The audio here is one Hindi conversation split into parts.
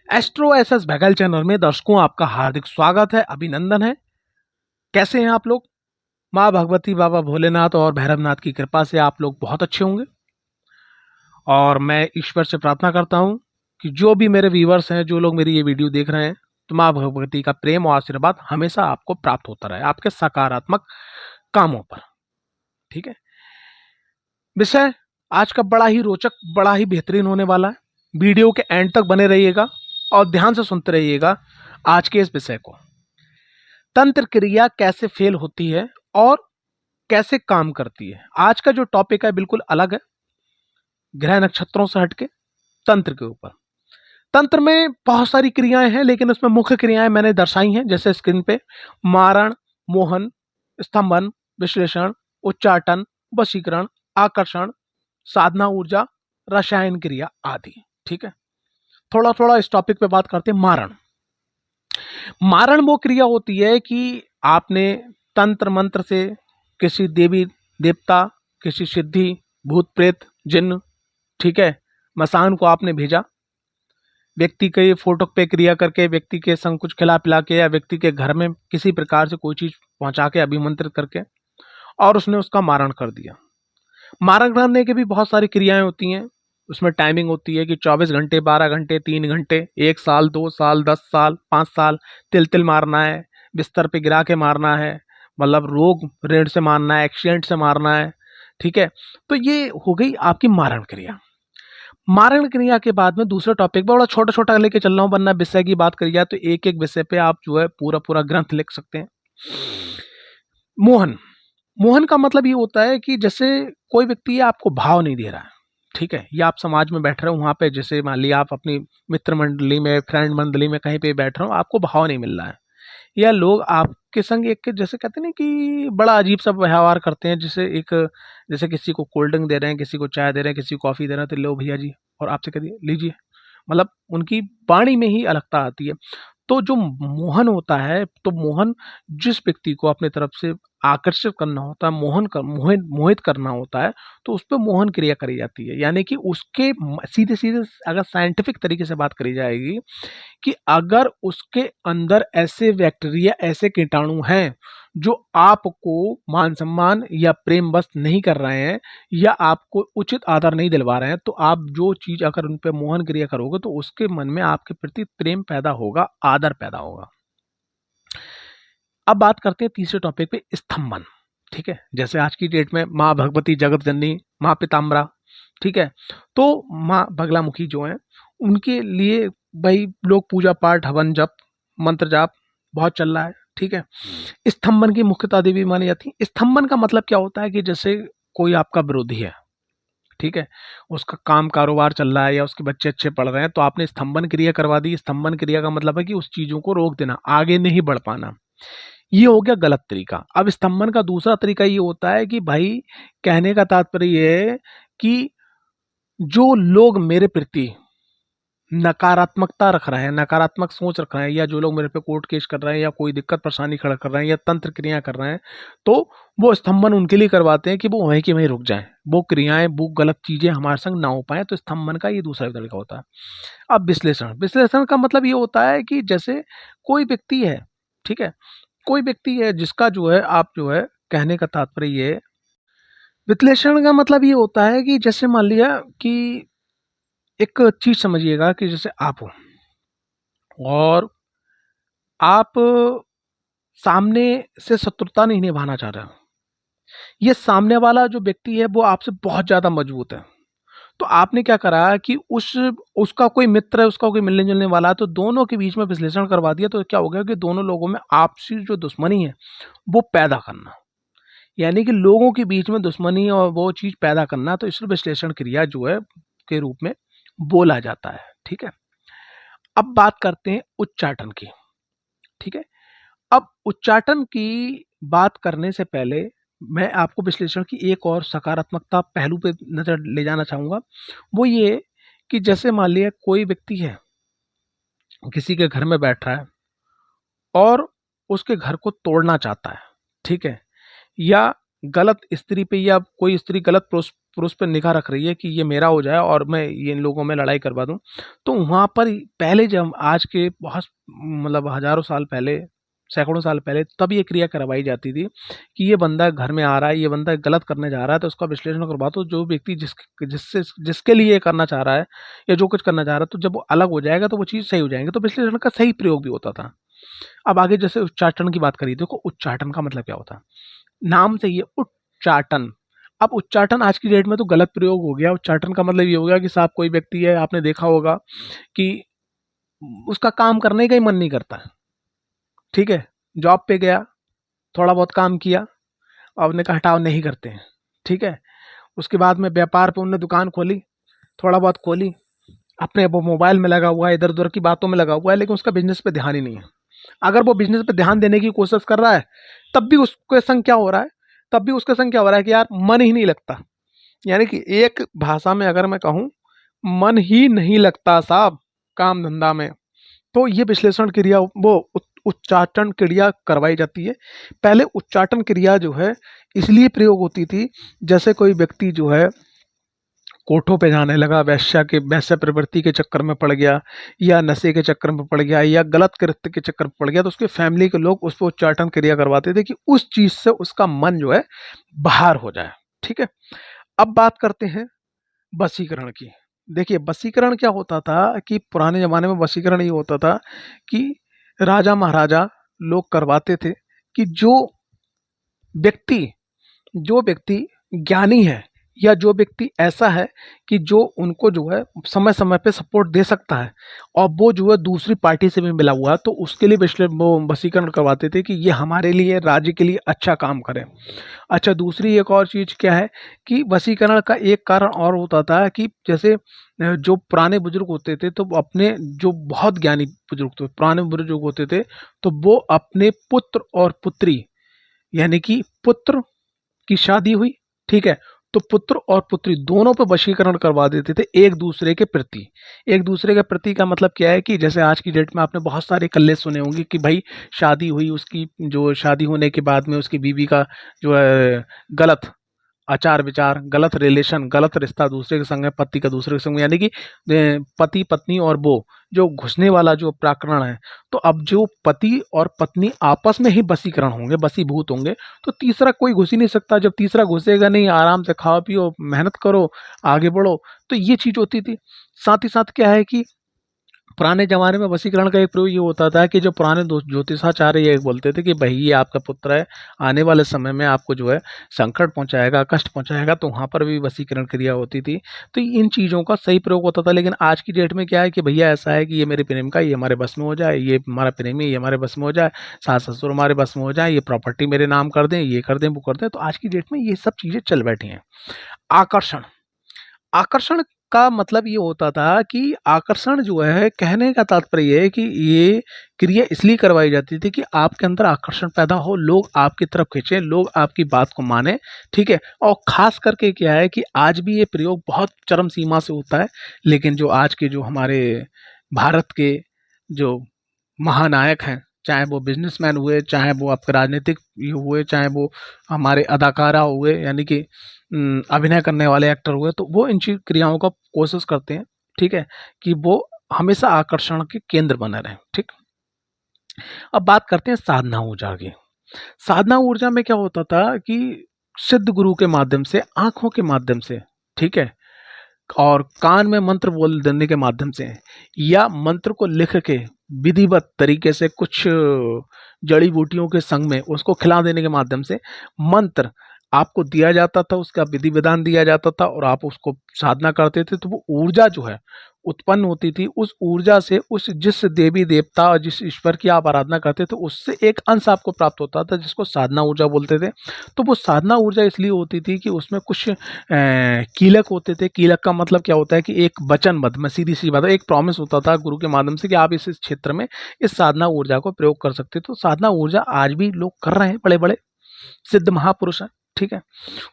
एस्ट्रो एसएस बघेल चैनल में दर्शकों आपका हार्दिक स्वागत है, अभिनंदन है। कैसे हैं आप लोग? माँ भगवती, बाबा भोलेनाथ और भैरवनाथ की कृपा से आप लोग बहुत अच्छे होंगे। और मैं ईश्वर से प्रार्थना करता हूं कि जो भी मेरे व्यूअर्स हैं, जो लोग मेरी ये वीडियो देख रहे हैं, तो माँ भगवती का प्रेम और आशीर्वाद हमेशा आपको प्राप्त होता रहे आपके सकारात्मक कामों पर। ठीक है। विषय आज का बड़ा ही रोचक, बड़ा ही बेहतरीन होने वाला है। वीडियो के एंड तक बने रहिएगा और ध्यान से सुनते रहिएगा आज के इस विषय को। तंत्र क्रिया कैसे फेल होती है और कैसे काम करती है। आज का जो टॉपिक है बिल्कुल अलग है, ग्रह नक्षत्रों से हटके तंत्र के ऊपर। तंत्र में बहुत सारी क्रियाएं हैं, लेकिन उसमें मुख्य क्रियाएं मैंने दर्शाई हैं, जैसे स्क्रीन पे मारण, मोहन, स्तंभन, विश्लेषण, उच्चाटन, वशीकरण, आकर्षण, साधना ऊर्जा, रसायन क्रिया आदि। ठीक है। थोड़ा थोड़ा इस टॉपिक पे बात करते हैं। मारण। मारण वो क्रिया होती है कि आपने तंत्र मंत्र से किसी देवी देवता, किसी सिद्धि, भूत प्रेत, जिन्न, ठीक है, मसान को आपने भेजा, व्यक्ति के फोटो पे क्रिया करके, व्यक्ति के संग कुछ खिला पिला के, या व्यक्ति के घर में किसी प्रकार से कोई चीज पहुंचा के, अभिमंत्रित करके, और उसने उसका मारण कर दिया। मारण करने की भी बहुत सारी क्रियाएं होती हैं। उसमें टाइमिंग होती है कि 24 घंटे, 12 घंटे, 3 घंटे, 1 साल, 2 साल, 10 साल, 5 साल, तिल तिल मारना है, बिस्तर पे गिरा के मारना है, मतलब रोग ऋण से मारना है, एक्सीडेंट से मारना है। ठीक है। तो ये हो गई आपकी मारण क्रिया। मारण क्रिया के बाद में दूसरे टॉपिक पे बड़ा छोटा छोटा लेके चल रहा हूँ, वरना विषय की बात करी जाए तो एक एक विषय पे आप जो है पूरा पूरा ग्रंथ लिख सकते हैं। मोहन। मोहन का मतलब ये होता है कि जैसे कोई व्यक्ति आपको भाव नहीं दे रहा है, ठीक है, या आप समाज में बैठ रहे हो, वहां पे जैसे मान लिया आप अपनी मित्र मंडली में, फ्रेंड मंडली में कहीं पे बैठ रहे हो, आपको भाव नहीं मिल रहा है, या लोग आपके संग एक जैसे कहते हैं ना कि बड़ा अजीब सा व्यवहार करते हैं, जैसे एक, जैसे किसी को कोल्ड ड्रिंक दे रहे हैं, किसी को चाय दे रहे हैं, किसी को कॉफी दे रहे हैं, तो लो भैया जी, और आपसे कह दिए लीजिए, मतलब उनकी वाणी में ही अलगता आती है। तो जो मोहन होता है, तो मोहन जिस व्यक्ति को अपने तरफ से आकर्षित करना होता है, मोहित करना होता है, तो उस पर मोहन क्रिया करी जाती है। यानी कि उसके सीधे सीधे अगर साइंटिफिक तरीके से बात करी जाएगी कि अगर उसके अंदर ऐसे बैक्टीरिया, ऐसे कीटाणु हैं जो आपको मान सम्मान या प्रेम बस नहीं कर रहे हैं, या आपको उचित आदर नहीं दिलवा रहे हैं, तो आप जो चीज अगर उन पे मोहन क्रिया करोगे तो उसके मन में आपके प्रति प्रेम पैदा होगा, आदर पैदा होगा। अब बात करते हैं तीसरे टॉपिक पे, स्तंभन। ठीक है। जैसे आज की डेट में माँ भगवती, जगत जननी, माँ पीताम्बरा, ठीक है, तो माँ बगलामुखी जो है, उनके लिए भाई लोग पूजा पाठ, हवन, जप, मंत्र जाप बहुत चल रहा है। ठीक है। स्तंभन की मुख्यता देवी मानी जाती है। स्तंभन का मतलब क्या होता है कि जैसे कोई आपका विरोधी है, ठीक है, उसका काम कारोबार चल रहा है, या उसके बच्चे अच्छे पढ़ रहे हैं, तो आपने स्तंभन क्रिया करवा दी। स्तंभन क्रिया का मतलब है कि उस चीजों को रोक देना, आगे नहीं बढ़ पाना। ये हो गया गलत तरीका। अब स्तंभन का दूसरा तरीका ये होता है कि भाई, कहने का तात्पर्य ये है कि जो लोग मेरे प्रति नकारात्मकता रख रहे हैं, नकारात्मक सोच रख रहे हैं, या जो लोग मेरे पे कोर्ट केस कर रहे हैं, या कोई दिक्कत परेशानी खड़ा कर रहे हैं, या तंत्र क्रिया कर रहे हैं, तो वो स्तंभन उनके लिए करवाते हैं कि वो वहीं के वहीं रुक जाएं, वो क्रियाएं, वो गलत चीजें हमारे संग ना हो पाए। तो स्तंभन का ये दूसरा तरीका होता है। अब विश्लेषण। विश्लेषण का मतलब ये होता है कि जैसे कोई व्यक्ति है, ठीक है, कोई व्यक्ति है जिसका जो है, आप जो है, कहने का तात्पर्य ये, विश्लेषण का मतलब ये होता है कि जैसे मान लिया कि एक चीज समझिएगा कि जैसे आप हो और आप सामने से शत्रुता नहीं निभाना चाह रहे हो, ये सामने वाला जो व्यक्ति है वो आपसे बहुत ज्यादा मजबूत है, तो आपने क्या करा कि उसका कोई मित्र है, उसका कोई मिलने जुलने वाला है, तो दोनों के बीच में विश्लेषण करवा दिया। तो क्या हो गया कि दोनों लोगों में आपसी जो दुश्मनी है वो पैदा करना, यानी कि लोगों के बीच में दुश्मनी और वो चीज पैदा करना, तो इसे विश्लेषण क्रिया जो है के रूप में बोला जाता है। ठीक है। अब बात करते हैं उच्चाटन की। ठीक है। अब उच्चाटन की बात करने से पहले मैं आपको विश्लेषण की एक और सकारात्मकता पहलू पे नजर ले जाना चाहूंगा। वो ये कि जैसे मान लिया कोई व्यक्ति है, किसी के घर में बैठ रहा है और उसके घर को तोड़ना चाहता है, ठीक है, या गलत स्त्री पे, या कोई स्त्री गलत पुरुष पर निगाह रख रही है कि ये मेरा हो जाए और मैं ये इन लोगों में लड़ाई करवा दूं, तो वहाँ पर पहले, जब आज के बहुत मतलब हजारों साल पहले, सैकड़ों साल पहले, तब ये क्रिया करवाई जाती थी कि ये बंदा घर में आ रहा है, ये बंदा गलत करने जा रहा है, तो उसका विश्लेषण करवा, तो जो व्यक्ति जिससे जिसके लिए ये करना चाह रहा है या जो कुछ करना चाह रहा है, तो जब वो अलग हो जाएगा तो वो चीज़ सही हो जाएगी। तो विश्लेषण का सही प्रयोग भी होता था। अब आगे जैसे उच्चाटन की बात करी, देखो उच्चाटन का मतलब क्या होता है, नाम से ये उच्चाटन। अब उच्चाटन आज की डेट में तो गलत प्रयोग हो गया। उच्चाटन का मतलब ये हो गया कि साहब कोई व्यक्ति है, आपने देखा होगा कि उसका काम करने का ही मन नहीं करता है, ठीक है, जॉब पे गया, थोड़ा बहुत काम किया, अब ने कहा हटाओ नहीं करते हैं, ठीक है। उसके बाद में व्यापार पे उनने दुकान खोली, थोड़ा बहुत खोली, अपने वो मोबाइल में लगा हुआ है, इधर उधर की बातों में लगा हुआ है, लेकिन उसका बिजनेस पे ध्यान ही नहीं है। अगर वो बिजनेस पे ध्यान देने की कोशिश कर रहा है, तब भी उसके संग क्या हो रहा है, तब भी उसके संग क्या हो रहा है कि यार मन ही नहीं लगता। यानी कि एक भाषा में अगर मैं कहूँ, मन ही नहीं लगता साहब काम धंधा में। तो ये विश्लेषण क्रिया, वो उच्चाटन क्रिया करवाई जाती है। पहले उच्चाटन क्रिया जो है इसलिए प्रयोग होती थी, जैसे कोई व्यक्ति जो है कोठों पे जाने लगा, वैश्य प्रवृत्ति के चक्कर में पड़ गया, या नशे के चक्कर में पड़ गया, या गलत कृत्य के चक्कर में पड़ गया, तो उसके फैमिली के लोग उस पर उच्चाटन क्रिया करवाते थे कि उस चीज से उसका मन जो है बाहर हो जाए, ठीक है। अब बात करते हैं वशीकरण की। देखिए वशीकरण क्या होता था कि पुराने जमाने में वशीकरण ये होता था कि राजा महाराजा लोग करवाते थे कि व्यक्ति जो व्यक्ति ज्ञानी है, या जो व्यक्ति ऐसा है कि जो उनको जो है समय समय पे सपोर्ट दे सकता है, और वो जो है दूसरी पार्टी से भी मिला हुआ है, तो उसके लिए वो वशीकरण करवाते थे कि ये हमारे लिए, राज्य के लिए अच्छा काम करे। अच्छा, दूसरी एक और चीज़ क्या है कि वशीकरण का एक कारण और होता था कि जैसे जो पुराने बुजुर्ग होते थे, तो वो अपने, जो बहुत ज्ञानी बुजुर्ग थे, पुराने बुजुर्ग होते थे, तो वो अपने पुत्र और पुत्री, यानी कि पुत्र की शादी हुई, ठीक है, तो पुत्र और पुत्री दोनों पे वशीकरण करवा देते थे एक दूसरे के प्रति। एक दूसरे के प्रति का मतलब क्या है कि जैसे आज की डेट में आपने बहुत सारे कल्ले सुने होंगे कि भाई शादी हुई, उसकी जो शादी होने के बाद में उसकी बीवी का जो है गलत आचार विचार, गलत रिलेशन, गलत रिश्ता दूसरे के संग है, पति का दूसरे के संग, यानी कि पति पत्नी और वो जो घुसने वाला जो प्रकरण है, तो अब जो पति और पत्नी आपस में ही वशीकरण होंगे, वशीभूत होंगे, तो तीसरा कोई घुस ही नहीं सकता। जब तीसरा घुसेगा नहीं, आराम से खाओ पियो, मेहनत करो, आगे बढ़ो, तो ये चीज होती थी। साथ ही साथ क्या है कि पुराने जमाने में वशीकरण का एक प्रयोग ये होता था कि जो पुराने ज्योतिषाचार्य ये बोलते थे कि भाई ये आपका पुत्र है, आने वाले समय में आपको जो है संकट पहुंचाएगा, कष्ट पहुंचाएगा, तो वहां पर भी वशीकरण क्रिया होती थी। तो इन चीज़ों का सही प्रयोग होता था। लेकिन आज की डेट में क्या है कि भैया ऐसा है कि ये मेरे प्रेम का, ये हमारे बस में हो जाए, ये हमारा प्रेमी, ये हमारे बस में हो जाए, सास ससुर हमारे बस में हो जाए, ये प्रॉपर्टी मेरे नाम कर दें, ये कर दें, वो कर दें। तो आज की डेट में ये सब चीज़ें चल बैठी हैं। आकर्षण, आकर्षण का मतलब ये होता था कि आकर्षण जो है, कहने का तात्पर्य ये है कि ये क्रिया इसलिए करवाई जाती थी कि आपके अंदर आकर्षण पैदा हो, लोग आपकी तरफ खींचे, लोग आपकी बात को माने, ठीक है। और खास करके क्या है कि आज भी ये प्रयोग बहुत चरम सीमा से होता है, लेकिन जो आज के जो हमारे भारत के जो महानायक हैं, चाहे वो बिजनेसमैन हुए, चाहे वो आपके राजनीतिक ये हुए, चाहे वो हमारे अदाकारा हुए, यानी कि अभिनय करने वाले एक्टर हुए, तो वो इन चीज क्रियाओं का कोशिश करते हैं, ठीक है, कि वो हमेशा आकर्षण के केंद्र बने रहें, ठीक। अब बात करते हैं साधना ऊर्जा की। साधना ऊर्जा में क्या होता था कि सिद्ध गुरु के माध्यम से, आंखों के माध्यम से, ठीक है, और कान में मंत्र बोल देने के माध्यम से, या मंत्र को लिख के विधिवत तरीके से कुछ जड़ी बूटियों के संग में उसको खिला देने के माध्यम से मंत्र आपको दिया जाता था, उसका विधि विधान दिया जाता था, और आप उसको साधना करते थे, तो वो ऊर्जा जो है उत्पन्न होती थी। उस ऊर्जा से उस जिस देवी देवता और जिस ईश्वर की आप आराधना करते थे, उससे एक अंश आपको प्राप्त होता था, जिसको साधना ऊर्जा बोलते थे। तो वो साधना ऊर्जा इसलिए होती थी कि उसमें कुछ कीलक होते थे। कीलक का मतलब क्या होता है कि एक वचनबद्ध, मैं सीधी सी बात है, एक प्रॉमिस होता था गुरु के माध्यम से कि आप इस क्षेत्र में इस साधना ऊर्जा को प्रयोग कर सकते। तो साधना ऊर्जा आज भी लोग कर रहे हैं, बड़े बड़े सिद्ध महापुरुष हैं, ठीक है।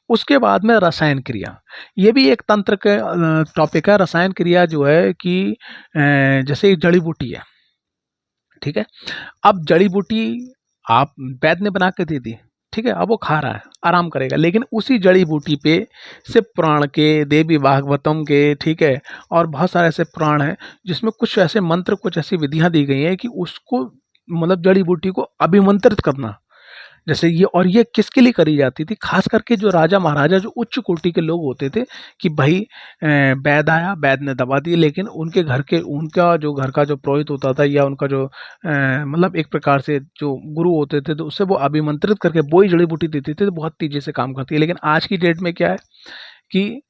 उसके बाद में रसायन क्रिया, ये भी एक तंत्र का टॉपिक है। रसायन क्रिया जो है कि जैसे एक जड़ी बूटी है, ठीक है। अब जड़ी बूटी आप वैद्य ने बना के दे दी, ठीक है, अब वो खा रहा है, आराम करेगा, लेकिन उसी जड़ी बूटी पे शिव पुराण के, देवी भागवतम के, ठीक है, और बहुत सारे ऐसे पुराण हैं जिसमें कुछ ऐसे मंत्र, कुछ ऐसी विधियां दी गई हैं कि उसको मतलब जड़ी बूटी को अभिमंत्रित करना, जैसे ये, और ये किसके लिए करी जाती थी, खास करके जो राजा महाराजा, जो उच्च कोटि के लोग होते थे, कि भाई वैद आया, वैद ने दवा दी, लेकिन उनके घर के, उनका जो घर का जो पुरोहित होता था, या उनका जो मतलब एक प्रकार से जो गुरु होते थे, तो उससे वो अभिमंत्रित करके वही जड़ी बूटी देते थे, तो बहुत तेजी से काम करती है। लेकिन आज की डेट में क्या है कि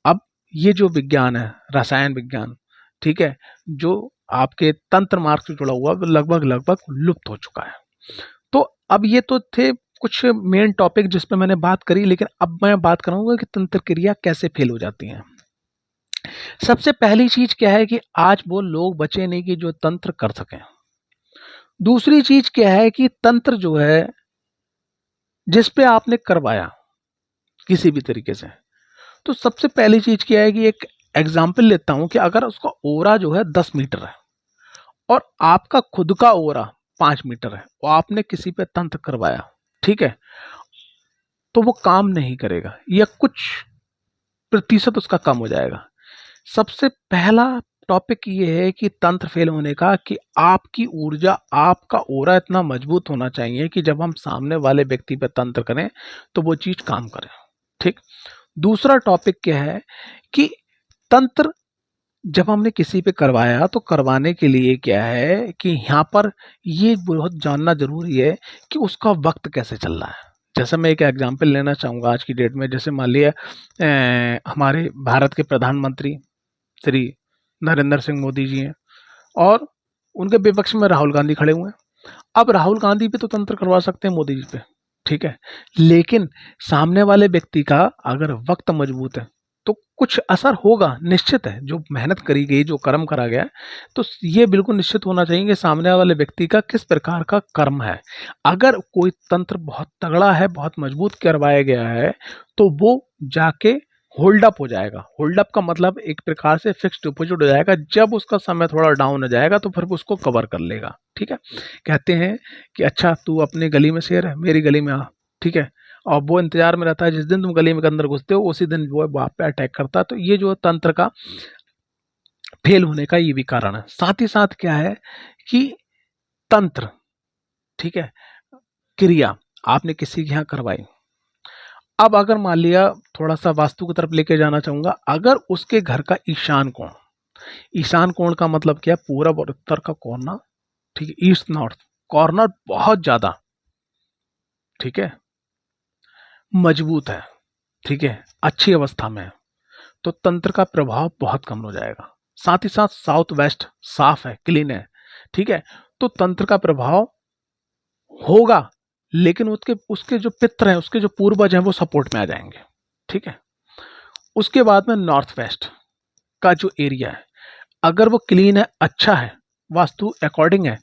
अब ये जो विज्ञान है, रसायन विज्ञान, ठीक है, जो आपके तंत्र मार्ग से जुड़ा हुआ, लगभग लगभग लुप्त हो चुका है। तो अब ये तो थे कुछ मेन टॉपिक जिस पे मैंने बात करी, लेकिन अब मैं बात करूंगा कि तंत्र क्रिया कैसे फेल हो जाती हैं। सबसे पहली चीज क्या है कि आज वो लोग बचे नहीं कि जो तंत्र कर सकें। दूसरी चीज क्या है कि तंत्र जो है, जिस पे आपने करवाया किसी भी तरीके से, तो सबसे पहली चीज क्या है कि एक एग्जाम्पल लेता हूं कि अगर उसका ओरा जो है 10 मीटर है और आपका खुद का ओरा 5 मीटर है और आपने किसी पे तंत्र करवाया, ठीक है, तो वो काम नहीं करेगा या कुछ प्रतिशत उसका कम हो जाएगा। सबसे पहला टॉपिक ये है कि तंत्र फेल होने का, कि आपकी ऊर्जा, आपका ओरा इतना मजबूत होना चाहिए कि जब हम सामने वाले व्यक्ति पे तंत्र करें तो वो चीज काम करे, ठीक। दूसरा टॉपिक क्या है कि तंत्र जब हमने किसी पे करवाया, तो करवाने के लिए क्या है कि यहाँ पर ये बहुत जानना जरूरी है कि उसका वक्त कैसे चल रहा है। जैसे मैं एक एग्जांपल लेना चाहूँगा आज की डेट में, जैसे मान लिया हमारे भारत के प्रधानमंत्री श्री नरेंद्र सिंह मोदी जी हैं और उनके विपक्ष में राहुल गांधी खड़े हुए हैं। अब राहुल गांधी पे तो तंत्र करवा सकते हैं मोदी जी पे, ठीक है, लेकिन सामने वाले व्यक्ति का अगर वक्त मजबूत है तो कुछ असर होगा, निश्चित है। जो मेहनत करी गई, जो कर्म करा गया है, तो ये बिल्कुल निश्चित होना चाहिए कि सामने वाले व्यक्ति का किस प्रकार का कर्म है। अगर कोई तंत्र बहुत तगड़ा है, बहुत मजबूत करवाया गया है, तो वो जाके होल्ड अप हो जाएगा। होल्ड अप का मतलब एक प्रकार से फिक्स डिपॉजिट हो जाएगा। जब उसका समय थोड़ा डाउन हो जाएगा तो फिर वो उसको कवर कर लेगा, ठीक है। कहते हैं कि अच्छा तू अपनी गली में शेर है, मेरी गली में आ, ठीक है, और वो इंतजार में रहता है जिस दिन तुम गली में अंदर घुसते हो उसी दिन वो आप पे अटैक करता है। तो ये जो तंत्र का फेल होने का ये भी कारण है। साथ ही साथ क्या है कि तंत्र, ठीक है, क्रिया आपने किसी के यहाँ करवाई, अब अगर मान लिया, थोड़ा सा वास्तु की तरफ लेके जाना चाहूंगा, अगर उसके घर का ईशान कोण, ईशान कोण का मतलब क्या, पूरब और उत्तर का कोना, ठीक है, ईस्ट नॉर्थ कॉर्नर बहुत ज्यादा, ठीक है, मजबूत है, ठीक है, अच्छी अवस्था में है, तो तंत्र का प्रभाव बहुत कम हो जाएगा। साथ ही साथ साउथ वेस्ट साफ है, क्लीन है, ठीक है, तो तंत्र का प्रभाव होगा, लेकिन उसके उसके जो पित्र हैं, उसके जो पूर्वज हैं, वो सपोर्ट में आ जाएंगे, ठीक है। उसके बाद में नॉर्थ वेस्ट का जो एरिया है, अगर वो क्लीन है, अच्छा है, वास्तु अकॉर्डिंग है,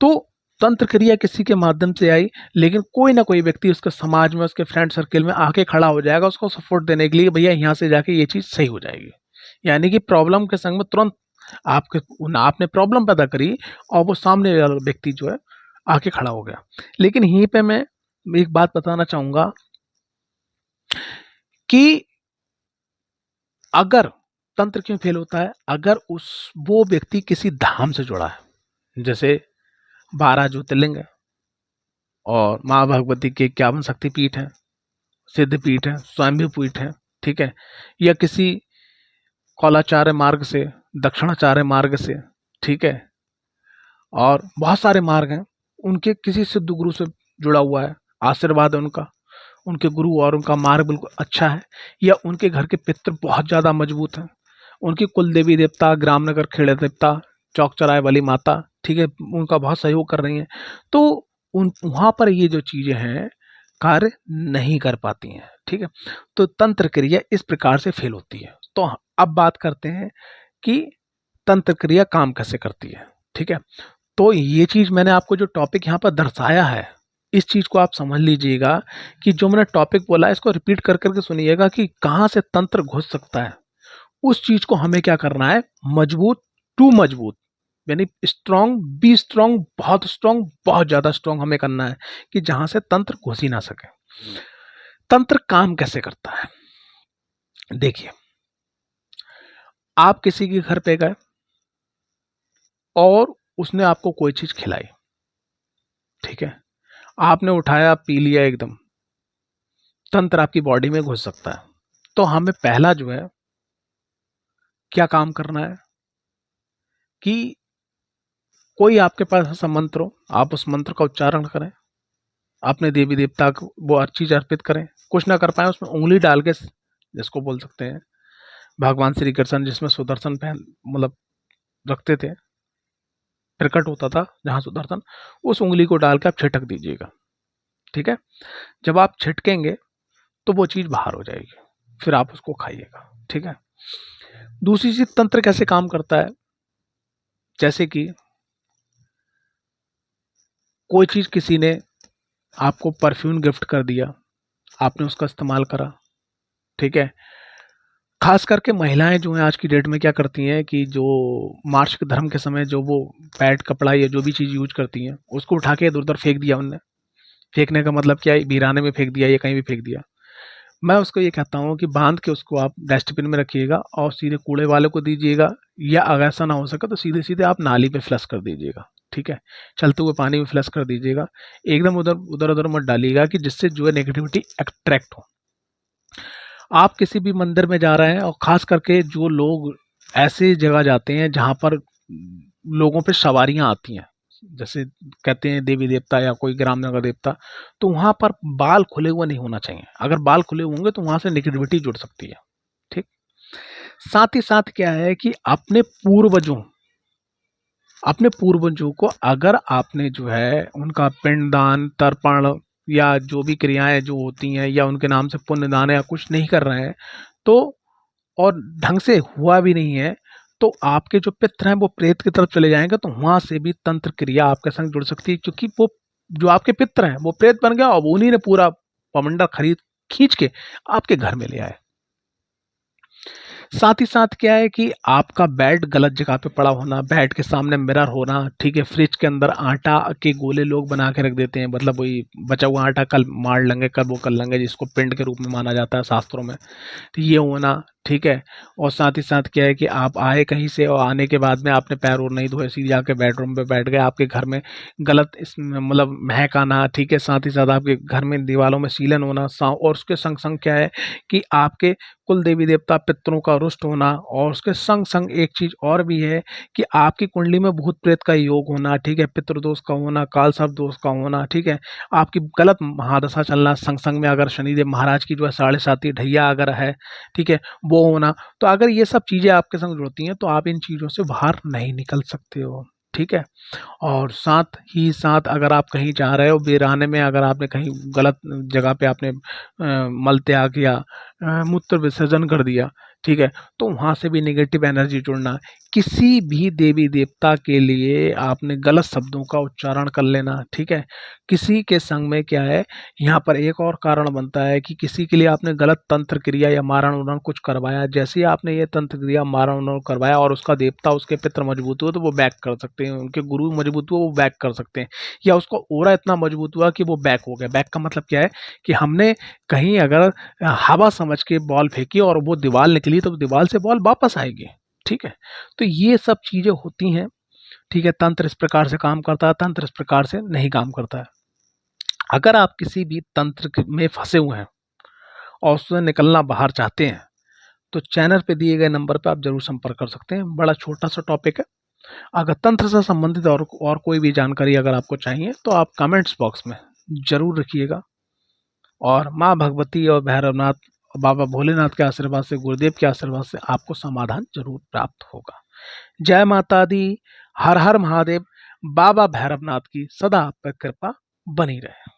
तो तंत्र क्रिया किसी के माध्यम से आई, लेकिन कोई ना कोई व्यक्ति उसके समाज में, उसके फ्रेंड सर्किल में आके खड़ा हो जाएगा उसको सपोर्ट देने के लिए, भैया यहाँ से जाके ये चीज सही हो जाएगी। यानी कि प्रॉब्लम के संग में तुरंत आपने प्रॉब्लम पैदा करी और वो सामने वाला व्यक्ति जो है आके खड़ा हो गया। लेकिन यहीं पे मैं एक बात बताना चाहूंगा कि अगर तंत्र क्यों फेल होता है, अगर वो व्यक्ति किसी धाम से जुड़ा है, जैसे 12 ज्योतिर्लिंग है और माँ भगवती के 51 शक्तिपीठ है, सिद्धपीठ है, स्वयंभू पीठ है, ठीक है, या किसी कौलाचार्य मार्ग से, दक्षिणाचार्य मार्ग से, ठीक है, और बहुत सारे मार्ग हैं, उनके किसी सिद्ध गुरु से जुड़ा हुआ है, आशीर्वाद है उनका, उनके गुरु और उनका मार्ग बिल्कुल अच्छा है, या उनके घर के पितृ बहुत ज़्यादा मजबूत हैं, उनकी कुल देवी देवता, ग्रामनगर खेड़े देवता, चौक चौराहे वाली माता, ठीक है, उनका बहुत सहयोग कर रही हैं, तो उन वहाँ पर ये जो चीज़ें हैं कार्य नहीं कर पाती हैं, ठीक है। तो तंत्र क्रिया इस प्रकार से फेल होती है। तो अब बात करते हैं कि तंत्र क्रिया काम कैसे करती है, ठीक है। तो ये चीज मैंने आपको जो टॉपिक यहाँ पर दर्शाया है, इस चीज को आप समझ लीजिएगा कि जो मैंने टॉपिक बोला है इसको रिपीट कर करके सुनिएगा कि कहाँ से तंत्र घुस सकता है। उस चीज को हमें क्या करना है, मजबूत टू मजबूत, यानी स्ट्रॉन्ग, बी स्ट्रॉन्ग, बहुत ज़्यादा स्ट्रॉन्ग हमें करना है कि जहाँ से तंत्र घुस ही ना सके। तंत्र काम कैसे करता है? देखिए, आप किसी के घर पे गए और उसने आपको कोई चीज़ खिलाई, ठीक है? आपने उठाया, पी लिया एकदम, तंत्र आपकी बॉडी में घुस सकता है। तो हमें पहला जो है क्या काम करना है कि कोई आपके पास ऐसा मंत्र हो, आप उस मंत्र का उच्चारण करें, अपने देवी देवता को वो हर चीज अर्पित करें। कुछ ना कर पाए उसमें उंगली डाल के, जिसको बोल सकते हैं भगवान श्री कृष्ण जिसमें सुदर्शन पहन मतलब रखते थे, प्रकट होता था जहां सुदर्शन, उस उंगली को डाल के आप छिटक दीजिएगा, ठीक है? जब आप छिटकेंगे तो वो चीज बाहर हो जाएगी, फिर आप उसको खाइएगा, ठीक है? दूसरी चीज, तंत्र कैसे काम करता है? जैसे कि कोई चीज किसी ने आपको परफ्यूम गिफ्ट कर दिया, आपने उसका इस्तेमाल करा, ठीक है? खास करके महिलाएं जो हैं आज की डेट में क्या करती हैं कि जो मार्च के धर्म के समय जो वो पैड कपड़ा या जो भी चीज़ यूज करती हैं उसको उठा के इधर उधर फेंक दिया उनने। फेंकने का मतलब क्या है? वीराने में फेंक दिया या कहीं भी फेंक दिया। मैं उसको ये कहता हूँ कि बांध के उसको आप डस्टबिन में रखिएगा और सीधे कूड़े वाले को दीजिएगा, या अगर ऐसा ना हो सके तो सीधे सीधे आप नाली पे फ्लश कर दीजिएगा, ठीक है? चलते हुए पानी में फ्लश कर दीजिएगा। एकदम उधर उधर उधर मत डालिएगा कि जिससे जो है नेगेटिविटी अट्रैक्ट हो। आप किसी भी मंदिर में जा रहे हैं और खास करके जो लोग ऐसे जगह जाते हैं जहाँ पर लोगों पे सवारियां आती हैं, जैसे कहते हैं देवी देवता या कोई ग्राम नगर देवता, तो वहां पर बाल खुले हुए नहीं होना चाहिए। अगर बाल खुले होंगे तो वहां से नेगेटिविटी जुड़ सकती है, ठीक? साथ ही साथ क्या है कि अपने पूर्वजों को अगर आपने जो है उनका पिंडदान, तर्पण या जो भी क्रियाएं जो होती हैं या उनके नाम से पुण्यदान या कुछ नहीं कर रहे हैं, तो और ढंग से हुआ भी नहीं है, तो आपके जो पित्र हैं वो प्रेत की तरफ चले जाएंगे, तो वहां से भी तंत्र क्रिया आपके संग जुड़ सकती है, क्योंकि वो जो आपके पित्र हैं वो प्रेत बन गया और उन्हीं ने पूरा पमंडल खरीद खींच के आपके घर में ले आए। साथ ही साथ क्या है कि आपका बेड गलत जगह पे पड़ा होना, बेड के सामने मिरर होना, ठीक है? फ्रिज के अंदर आटा के गोले लोग बना के रख देते हैं, मतलब वही बचा हुआ आटा कल मार लेंगे, कल वो कर लेंगे, जिसको पिंड के रूप में माना जाता है शास्त्रों में, तो ये होना, ठीक है? और साथ ही साथ क्या है कि आप आए कहीं से और आने के बाद में आपने पैर और नहीं धोए, सीधे आके बेडरूम पे बैठ गए, आपके घर में गलत मतलब महक आना, ठीक है? साथ ही साथ आपके घर में दीवारों में सीलन होना, और उसके संग संग क्या है कि आपके कुल देवी देवता पितरों का रुष्ट होना, और उसके संग संग एक चीज और भी है कि आपकी कुंडली में भूत प्रेत का योग होना, ठीक है? पितृदोष का होना, काल सर्प दोष का होना, ठीक है? आपकी गलत महादशा चलना, संग संग में अगर शनिदेव महाराज की जो है 7.5 ढैया अगर है, ठीक है, वो होना, तो अगर ये सब चीजें आपके संग जुड़ती हैं तो आप इन चीजों से बाहर नहीं निकल सकते हो, ठीक है? और साथ ही साथ अगर आप कहीं जा रहे हो वीराने में, अगर आपने कहीं गलत जगह पे आपने मल त्याग या मूत्र विसर्जन कर दिया, ठीक है, तो वहां से भी नेगेटिव एनर्जी जुड़ना। किसी भी देवी देवता के लिए आपने गलत शब्दों का उच्चारण कर लेना, ठीक है? किसी के संग में क्या है, यहाँ पर एक और कारण बनता है कि किसी के लिए आपने गलत तंत्र क्रिया या मारण उरण कुछ करवाया, जैसे ही आपने ये तंत्र क्रिया मारण उरण करवाया और उसका देवता उसके पितर मजबूत हुए तो वो बैक कर सकते हैं, उनके गुरु मजबूत हुए वो बैक कर सकते हैं, या उसका ओरा इतना मजबूत हुआ कि वो बैक हो गया। बैक का मतलब क्या है कि हमने कहीं अगर हवा समझ के बॉल फेंकी और वो दीवार निकली तो दीवार से बॉल वापस आएगी, ठीक है? तो ये सब चीजें होती हैं, ठीक है? तंत्र इस प्रकार से काम करता है, तंत्र इस प्रकार से नहीं काम करता है। अगर आप किसी भी तंत्र में फंसे हुए हैं और उससे निकलना बाहर चाहते हैं तो चैनल पे दिए गए नंबर पे आप जरूर संपर्क कर सकते हैं। बड़ा छोटा सा टॉपिक है। अगर तंत्र से संबंधित और कोई भी जानकारी अगर आपको चाहिए तो आप कमेंट्स बॉक्स में जरूर रखिएगा, और माँ भगवती और भैरवनाथ, बाबा भोलेनाथ के आशीर्वाद से, गुरुदेव के आशीर्वाद से आपको समाधान जरूर प्राप्त होगा। जय माता दी, हर हर महादेव। बाबा भैरवनाथ की सदा आप पर कृपा बनी रहे।